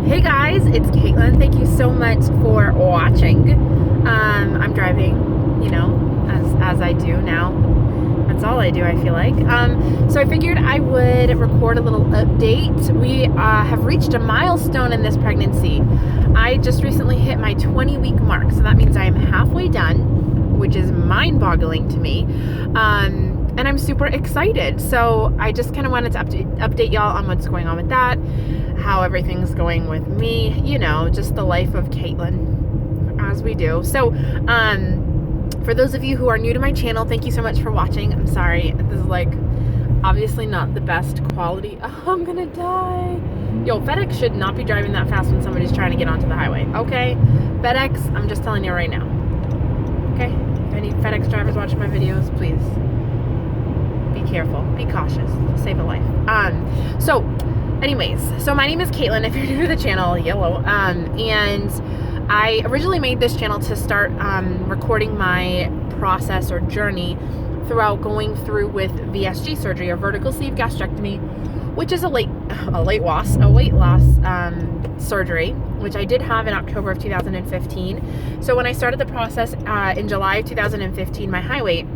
Hey guys, it's Caitlin. Thank you so much for watching. I'm driving, as I do now. That's all I do, I feel like. So I figured I would record a little update. We have reached a milestone in this pregnancy. I just recently hit my 20-week mark, so that means I am halfway done, which is mind-boggling to me. And I'm super excited. So I just kind of wanted to update y'all on what's going on with that, how everything's going with me, just the life of Caitlin, as we do. So, for those of you who are new to my channel, thank you so much for watching. I'm sorry, this is obviously not the best quality. Oh, I'm gonna die. Yo, FedEx should not be driving that fast when somebody's trying to get onto the highway, okay? FedEx, I'm just telling you right now, okay? If any FedEx drivers watching my videos, please be careful, be cautious, save a life. So my name is Caitlin, if you're new to the channel, yellow, and I originally made this channel to start recording my process or journey throughout going through with VSG surgery, or vertical sleeve gastrectomy, which is a weight loss surgery, which I did have in October of 2015. So when I started the process in July of 2015, my high weight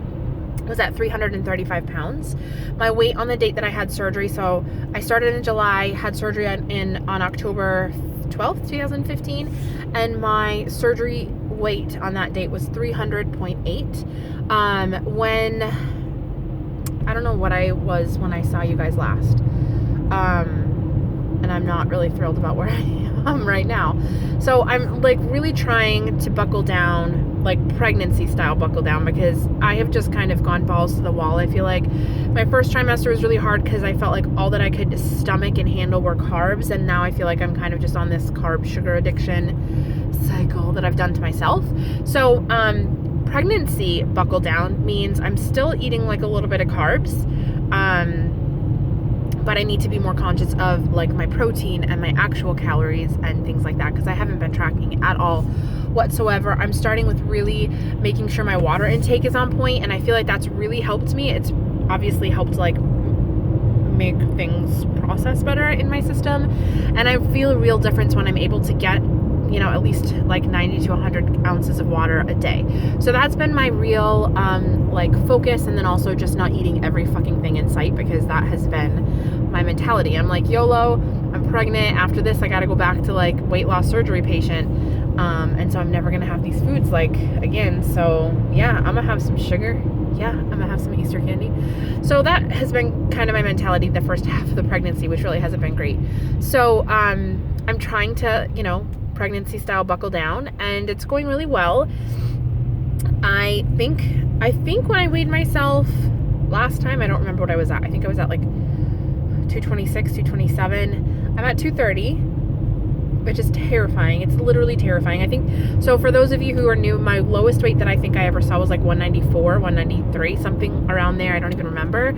was at 335 pounds. My weight on the date that I had surgery, so I started in July, had surgery on October 12th, 2015, and my surgery weight on that date was 300.8. When I don't know what I was when I saw you guys last, and I'm not really thrilled about where I am right now. So I'm really trying to buckle down, pregnancy style buckle down, because I have just kind of gone balls to the wall. I feel like my first trimester was really hard because I felt like all that I could stomach and handle were carbs, and now I feel like I'm kind of just on this carb sugar addiction cycle that I've done to myself. So pregnancy buckle down means I'm still eating a little bit of carbs, but I need to be more conscious of my protein and my actual calories and things like that, because I haven't been tracking at all whatsoever. I'm starting with really making sure my water intake is on point, and I feel like that's really helped me. It's obviously helped make things process better in my system, and I feel a real difference when I'm able to get at least 90 to 100 ounces of water a day. So that's been my real focus, and then also just not eating every fucking thing in sight, because that has been my mentality. I'm YOLO, I'm pregnant, after this I gotta go back to weight loss surgery patient, and so I'm never gonna have these foods again. So yeah, I'm gonna have some sugar, yeah, I'm gonna have some Easter candy. So that has been kind of my mentality the first half of the pregnancy, which really hasn't been great. So I'm trying to pregnancy style buckle down, and it's going really well. I think when I weighed myself last time, I don't remember what I was at. I think I was at 226, 227. I'm at 230, which is terrifying. It's literally terrifying. I think, so for those of you who are new, my lowest weight that I think I ever saw was 194, 193, something around there. I don't even remember.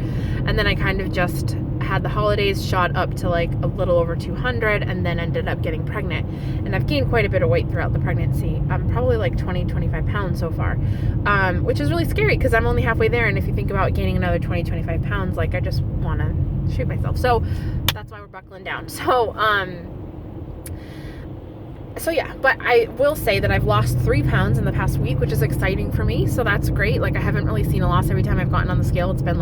And then I kind of just had the holidays, shot up to a little over 200, and then ended up getting pregnant. And I've gained quite a bit of weight throughout the pregnancy. I'm probably 20, 25 pounds so far, which is really scary because I'm only halfway there. And if you think about gaining another 20, 25 pounds, I just want to shoot myself. So that's why we're buckling down. So yeah, but I will say that I've lost 3 pounds in the past week, which is exciting for me. So that's great. I haven't really seen a loss. Every time I've gotten on the scale, it's been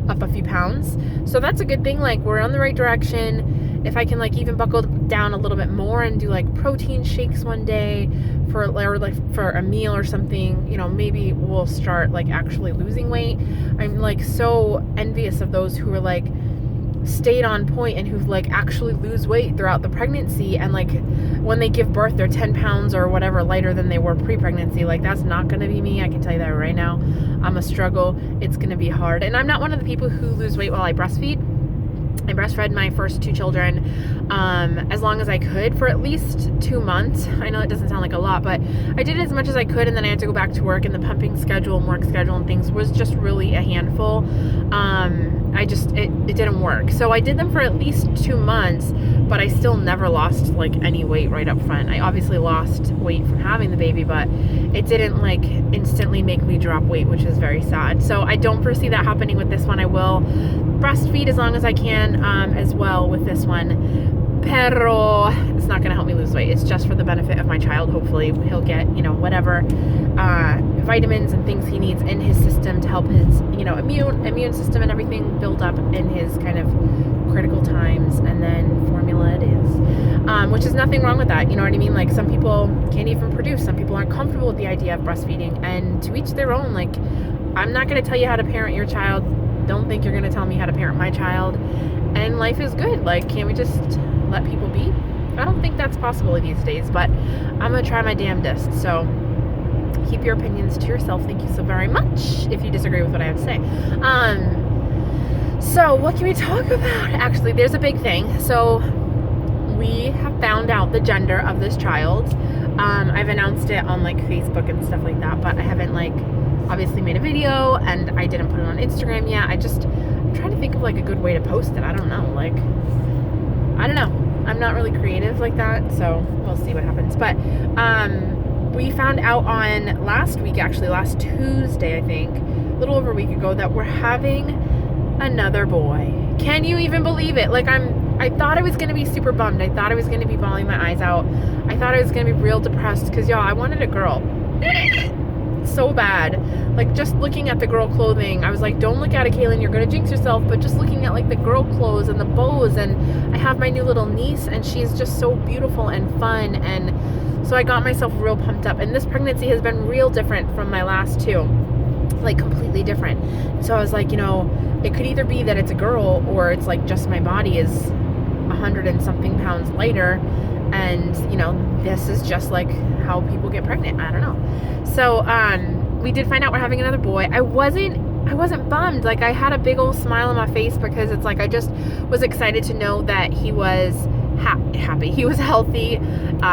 up a few pounds. So that's a good thing. We're on the right direction. If I can even buckle down a little bit more and do protein shakes one day for a meal or something, maybe we'll start actually losing weight. I'm so envious of those who are stayed on point and who actually lose weight throughout the pregnancy, and when they give birth they're 10 pounds or whatever lighter than they were pre-pregnancy. That's not gonna be me. I can tell you that right now. I'm a struggle. It's gonna be hard, and I'm not one of the people who lose weight while I breastfeed. I breastfed my first 2 children as long as I could for at least 2 months. I know it doesn't sound like a lot, but I did as much as I could, and then I had to go back to work, and the pumping schedule and work schedule and things was just really a handful. It didn't work. So I did them for at least 2 months, but I still never lost any weight right up front. I obviously lost weight from having the baby, but it didn't instantly make me drop weight, which is very sad. So I don't foresee that happening with this one. I will breastfeed as long as I can as well with this one. Pero it's not going benefit of my child. Hopefully he'll get, whatever vitamins and things he needs in his system to help his, immune system and everything build up in his kind of critical times. And then formula it is, which is nothing wrong with that. You know what I mean? Like, some people can't even produce. Some people aren't comfortable with the idea of breastfeeding, and to each their own. Like, I'm not going to tell you how to parent your child. Don't think you're going to tell me how to parent my child. And life is good. Like, can't we just let people be? I don't think that's possible these days, but I'm going to try my damnedest. So keep your opinions to yourself. Thank you so very much if you disagree with what I have to say. So what can we talk about? Actually, there's a big thing. So we have found out the gender of this child. I've announced it on like Facebook and stuff like that, but I haven't like obviously made a video, and I didn't put it on Instagram yet. I'm trying to think of like a good way to post it. I don't know. I'm not really creative like that, so we'll see what happens. But we found out on last Tuesday, I think, a little over a week ago, that we're having another boy. Can you even believe it? Like, I thought I was going to be super bummed. I thought I was going to be bawling my eyes out. I thought I was going to be real depressed because, y'all, I wanted a girl. So bad. Like, just looking at the girl clothing, I was like, don't look at it, Kaylin, you're gonna jinx yourself. But just looking at like the girl clothes and the bows, and I have my new little niece, and she's just so beautiful and fun, and so I got myself real pumped up. And this pregnancy has been real different from my last two, like completely different. So I was like, it could either be that it's a girl, or it's like just my body is 100 and something pounds lighter, and this is just like how people get pregnant. I don't know. So we did find out we're having another boy. I wasn't bummed. Like, I had a big old smile on my face, because it's like I just was excited to know that he was happy. He was healthy.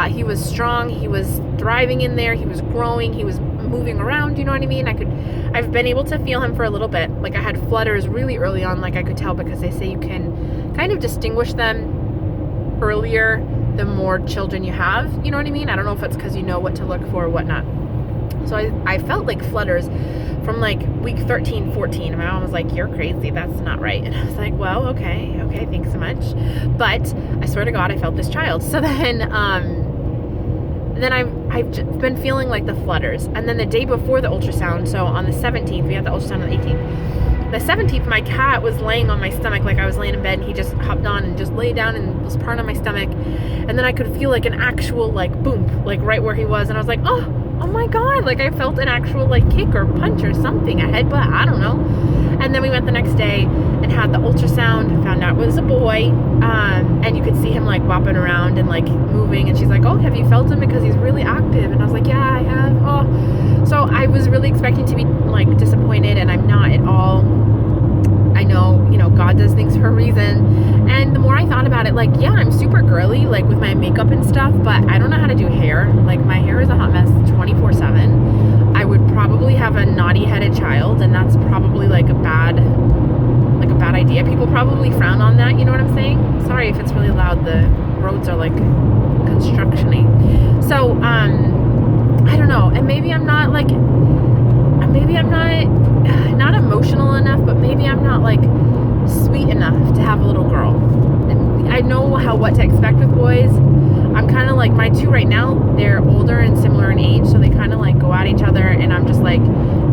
He was strong. He was thriving in there. He was growing. He was moving around. You know what I mean? I've been able to feel him for a little bit. Like, I had flutters really early on. Like, I could tell, because they say you can kind of distinguish them earlier the more children you have. You know what I mean? I don't know if it's because you know what to look for or whatnot. So I felt like flutters from like week 13, 14. And my mom was like, you're crazy. That's not right. And I was like, well, okay, thanks so much. But I swear to God, I felt this child. So then I've just been feeling like the flutters. And then the day before the ultrasound, so on the 17th, we had the ultrasound on the 18th. The 17th, my cat was laying on my stomach. Like, I was laying in bed, and he just hopped on and just lay down and was purring on my stomach. And then I could feel like an actual like boom, like right where he was. And I was like, oh my God, like I felt an actual like kick or punch or something, a headbutt, I don't know. And then we went the next day and had the ultrasound, found out it was a boy, and you could see him like bopping around and like moving, and she's like, oh, have you felt him? Because he's really active. And I was like, yeah, I have. Oh, so I was really expecting to be like disappointed, and I'm not at all. I know, God does things for a reason. And the more I thought about it, like, yeah, I'm super girly, like with my makeup and stuff, but I don't know how to do hair. Like, my hair is a hot mess 24/7. I would probably have a naughty headed child, and that's probably like a bad idea. People probably frown on that, you know what I'm saying? Sorry if it's really loud. The roads are like construction-y. So, I don't know. And maybe I'm not like, not emotional enough, but maybe I'm not like sweet enough to have a little girl. And I know what to expect with boys. I'm kind of like, my two right now, they're older and similar in age, so they kind of like go at each other, and I'm just like,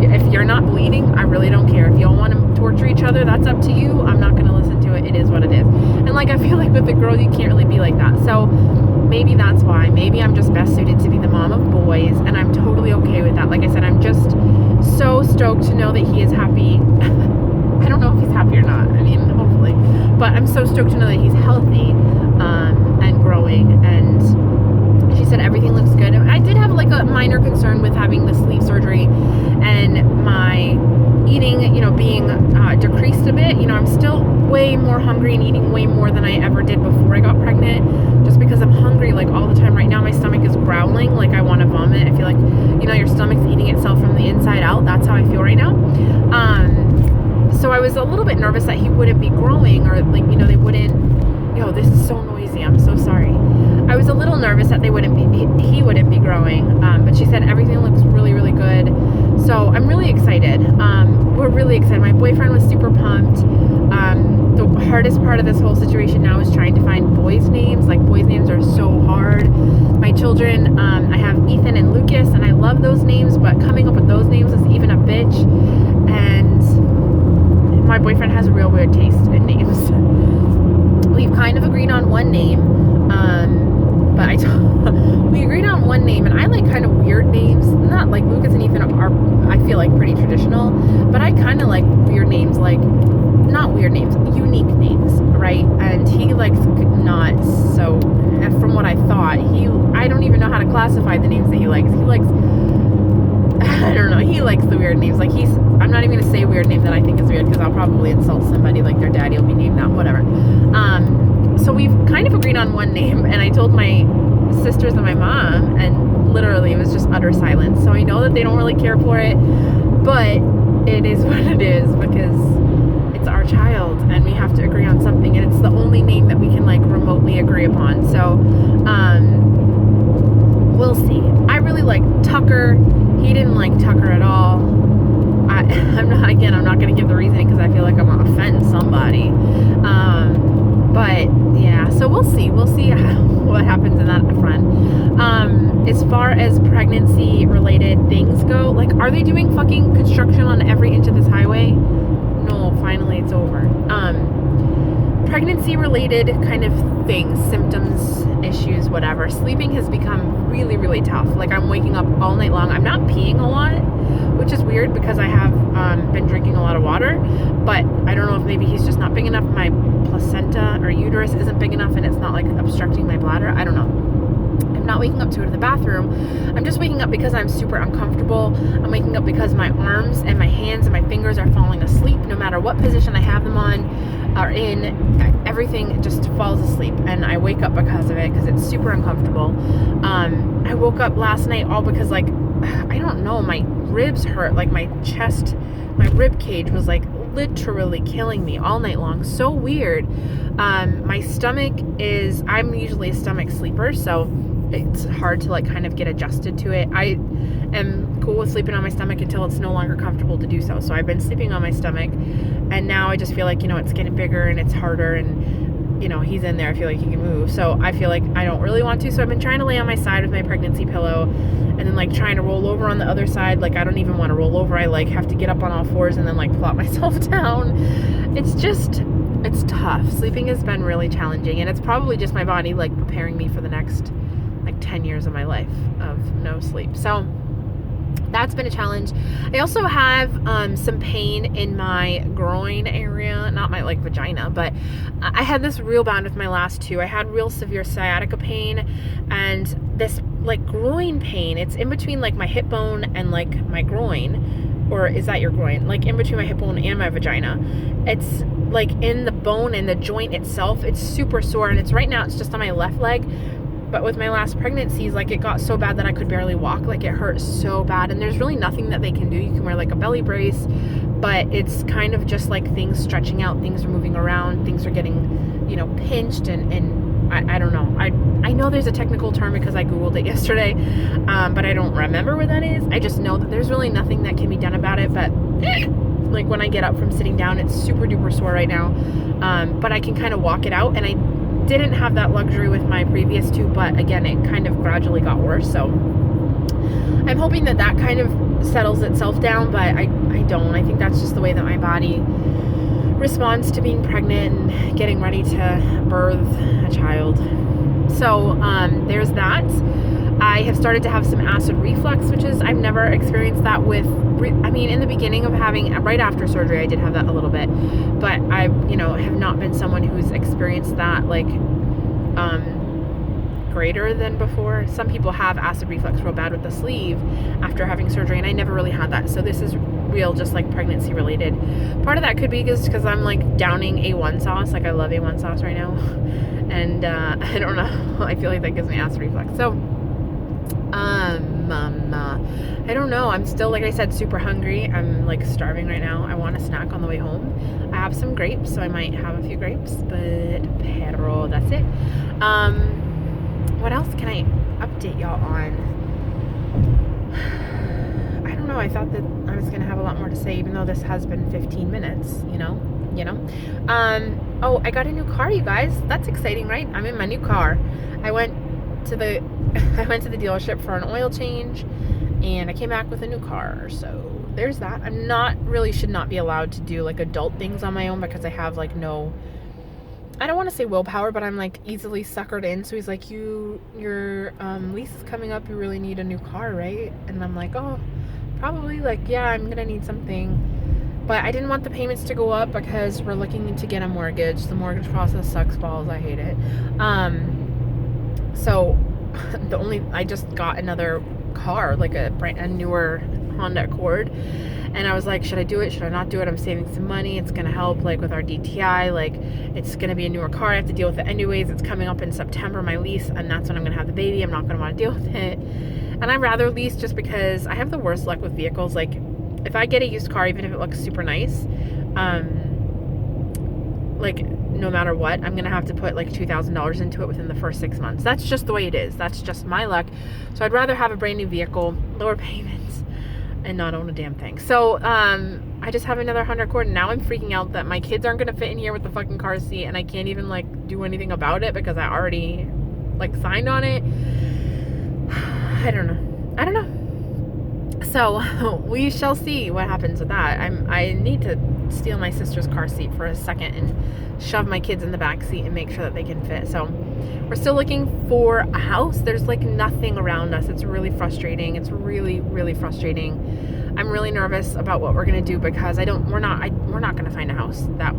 if you're not bleeding, I really don't care. If you all want to torture each other, that's up to you. I'm not going to listen to it. It is what it is. And like, I feel like with a girl, you can't really be like that. So maybe that's why. Maybe I'm just best suited to be the mom of boys, and I'm totally okay with that. Like I said, I'm just so stoked to know that he is happy. I don't know if he's happy or not. I mean, hopefully. But I'm so stoked to know that he's healthy and growing. And she said everything looks good. I did have like a minor concern with having the sleeve surgery and my eating, being decreased a bit. I'm still way more hungry and eating way more than I ever did before I got pregnant, just because I'm hungry like all the time. Right now my stomach is growling, like I want to vomit. I feel like, your stomach's eating itself from the inside out. That's how I feel right now. So I was a little bit nervous that he wouldn't be growing, or like, they wouldn't, this is so noisy. I'm so sorry. I was a little nervous that he wouldn't be growing. But she said everything looks really, really good. So I'm really excited. We're really excited. My boyfriend was super pumped. The hardest part of this whole situation now is trying to find boys' names. Like, boys' names are so hard. My children. I have Ethan and Lucas, and I love those names, but coming up with those names is even a bitch. And my boyfriend has a real weird taste in names. We've kind of agreed on one name, but we agreed on one name, and I like kind of weird names. Not like Lucas and Ethan are, I feel like, pretty traditional, but I kind of like weird names, like, not weird names, unique names, right? And he likes not so, from what I thought, I don't even know how to classify the names that he likes. He likes, I don't know, he likes the weird names. Like, I'm not even going to say a weird name that I think is weird, because I'll probably insult somebody, like their daddy will be named that, whatever. So we've kind of agreed on one name, and I told my sisters and my mom, and literally it was just utter silence. So I know that they don't really care for it, but it is what it is, because it's our child, and we have to agree on something, and it's the only name that we can, like, remotely agree upon. So we'll see. I really like Tucker. He didn't like Tucker at all. I'm not going to give the reasoning, because I feel like I'm going to offend somebody. But yeah, so we'll see what happens in that front. As far as pregnancy related things go, like, are they doing fucking construction on every inch of this highway? No, finally it's over. Pregnancy related kind of things, symptoms, issues, whatever. Sleeping has become really, really tough. Like, I'm waking up all night long. I'm not peeing a lot, which is weird, because I have been drinking a lot of water, but I don't know if maybe he's just not big enough. My placenta or uterus isn't big enough, and it's not, like, obstructing my bladder. I don't know. I'm not waking up to go to the bathroom. I'm just waking up because I'm super uncomfortable. I'm waking up because my arms and my hands and my fingers are falling asleep, no matter what position I have them on or in. Everything just falls asleep, and I wake up because of it, because it's super uncomfortable. I woke up last night all because, like, I don't know, my ribs hurt. Like, my chest, my rib cage was, like, literally killing me all night long. So weird. My stomach is, I'm usually a stomach sleeper, so it's hard to, like, kind of get adjusted to it. I am cool with sleeping on my stomach until it's no longer comfortable to do so. So I've been sleeping on my stomach, and now I just feel like, it's getting bigger and it's harder, and he's in there. I feel like he can move. So I feel like I don't really want to. So I've been trying to lay on my side with my pregnancy pillow, and then, like, trying to roll over on the other side. Like, I don't even want to roll over. I, like, have to get up on all fours and then, like, plop myself down. It's tough. Sleeping has been really challenging, and it's probably just my body, like, preparing me for the next, like, 10 years of my life of no sleep. So that's been a challenge. I also have some pain in my groin area, not my, like, vagina, but I had this real bad with my last two. I had real severe sciatica pain, and this, like, groin pain, it's in between, like, my hip bone and, like, my groin. Or is that your groin? Like, in between my hip bone and my vagina. It's, like, in the bone and the joint itself. It's super sore, and right now it's just on my left leg. But with my last pregnancies, like, it got so bad that I could barely walk. Like, it hurt so bad, and there's really nothing that they can do. You can wear, like, a belly brace, but it's kind of just, like, things stretching out, things are moving around, things are getting, pinched, and I don't know. I know there's a technical term because I Googled it yesterday, but I don't remember what that is. I just know that there's really nothing that can be done about it, but like, when I get up from sitting down, it's super duper sore right now, but I can kind of walk it out, and I didn't have that luxury with my previous two, but again, it kind of gradually got worse. So I'm hoping that kind of settles itself down, but I don't. I think that's just the way that my body responds to being pregnant and getting ready to birth a child. So there's that. I have started to have some acid reflux, which is, I've never experienced that with, in the beginning of having, right after surgery, I did have that a little bit, but I, have not been someone who's experienced that, like, greater than before. Some people have acid reflux real bad with the sleeve after having surgery, and I never really had that. So this is real, just, like, pregnancy related. Part of that could be because I'm, like, downing A1 sauce. Like, I love A1 sauce right now. And I don't know. I feel like that gives me acid reflux. So I don't know. I'm still, like I said, super hungry. I'm, like, starving right now. I want a snack on the way home. I have some grapes, so I might have a few grapes, pero that's it. What else can I update y'all on? I don't know. I thought that I was going to have a lot more to say, even though this has been 15 minutes, Oh, I got a new car, you guys. That's exciting, right? I'm in my new car. I went to the I went to the dealership for an oil change, and I came back with a new car. So there's that. I'm not really, should not be allowed to do like adult things on my own because I have like no, I don't want to say willpower, but I'm like easily suckered in. So he's like, your lease is coming up. You really need a new car, right? And I'm like, oh, probably. Like, yeah, I'm going to need something. But I didn't want the payments to go up because we're looking to get a mortgage. The mortgage process sucks balls. I hate it. So I just got another car, like a newer Honda Accord. And I was like, should I do it? Should I not do it? I'm saving some money. It's going to help like with our DTI. Like it's going to be a newer car. I have to deal with it anyways. It's coming up in September, my lease. And that's when I'm going to have the baby. I'm not going to want to deal with it. And I'd rather lease just because I have the worst luck with vehicles. Like if I get a used car, even if it looks super nice, like no matter what, I'm gonna have to put like $2,000 into it within the first 6 months. That's just the way it is. That's just my luck. So I'd rather have a brand new vehicle, lower payments, and not own a damn thing. So I just have another Honda Accord, and now I'm freaking out that my kids aren't gonna fit in here with the fucking car seat, and I can't even like do anything about it because I already like signed on it. I don't know. So we shall see what happens with that. I need to steal my sister's car seat for a second and shove my kids in the back seat and make sure that they can fit. So we're still looking for a house. There's like nothing around us. It's really frustrating. It's really, really frustrating. I'm really nervous about what we're gonna do because we're not gonna find a house that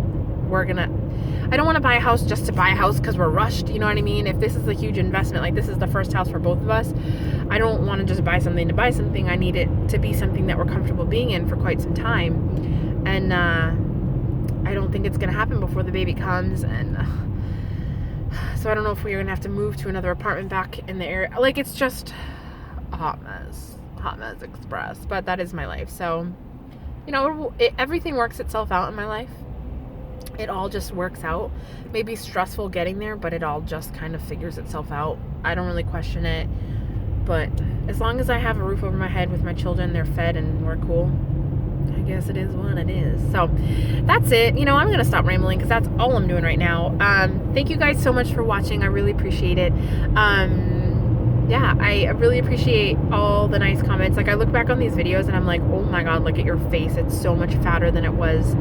I don't want to buy a house just to buy a house because we're rushed, you know what I mean? If this is a huge investment, like this is the first house for both of us, I don't want to just buy something to buy something. I need it to be something that we're comfortable being in for quite some time. And I don't think it's going to happen before the baby comes. And so I don't know if we're going to have to move to another apartment back in the area. Like it's just a hot mess express, but that is my life. So, you know, everything works itself out in my life. It all just works out. Maybe stressful getting there, but it all just kind of figures itself out. I don't really question it. But as long as I have a roof over my head with my children, they're fed and we're cool, I guess it is what it is. So that's it. You know, I'm going to stop rambling because that's all I'm doing right now. Thank you guys so much for watching. I really appreciate it. Yeah, I really appreciate all the nice comments. Like I look back on these videos and I'm like, oh my God, look at your face. It's so much fatter than it was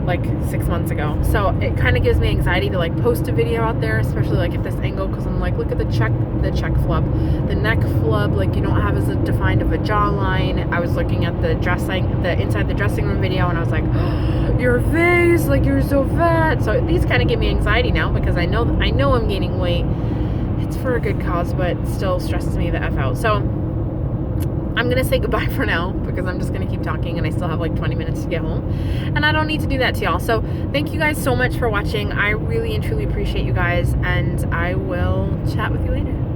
like 6 months ago. So it kind of gives me anxiety to like post a video out there, especially like at this angle, because I'm like, look at the neck flub, like you don't have as defined of a jawline. I was looking at the inside the dressing room video, and I was like, oh, your face, like you're so fat. So these kind of give me anxiety now because I know I'm gaining weight. It's for a good cause, but it still stresses me the F out. So I'm going to say goodbye for now because I'm just going to keep talking and I still have like 20 minutes to get home. And I don't need to do that to y'all. So thank you guys so much for watching. I really and truly appreciate you guys, and I will chat with you later.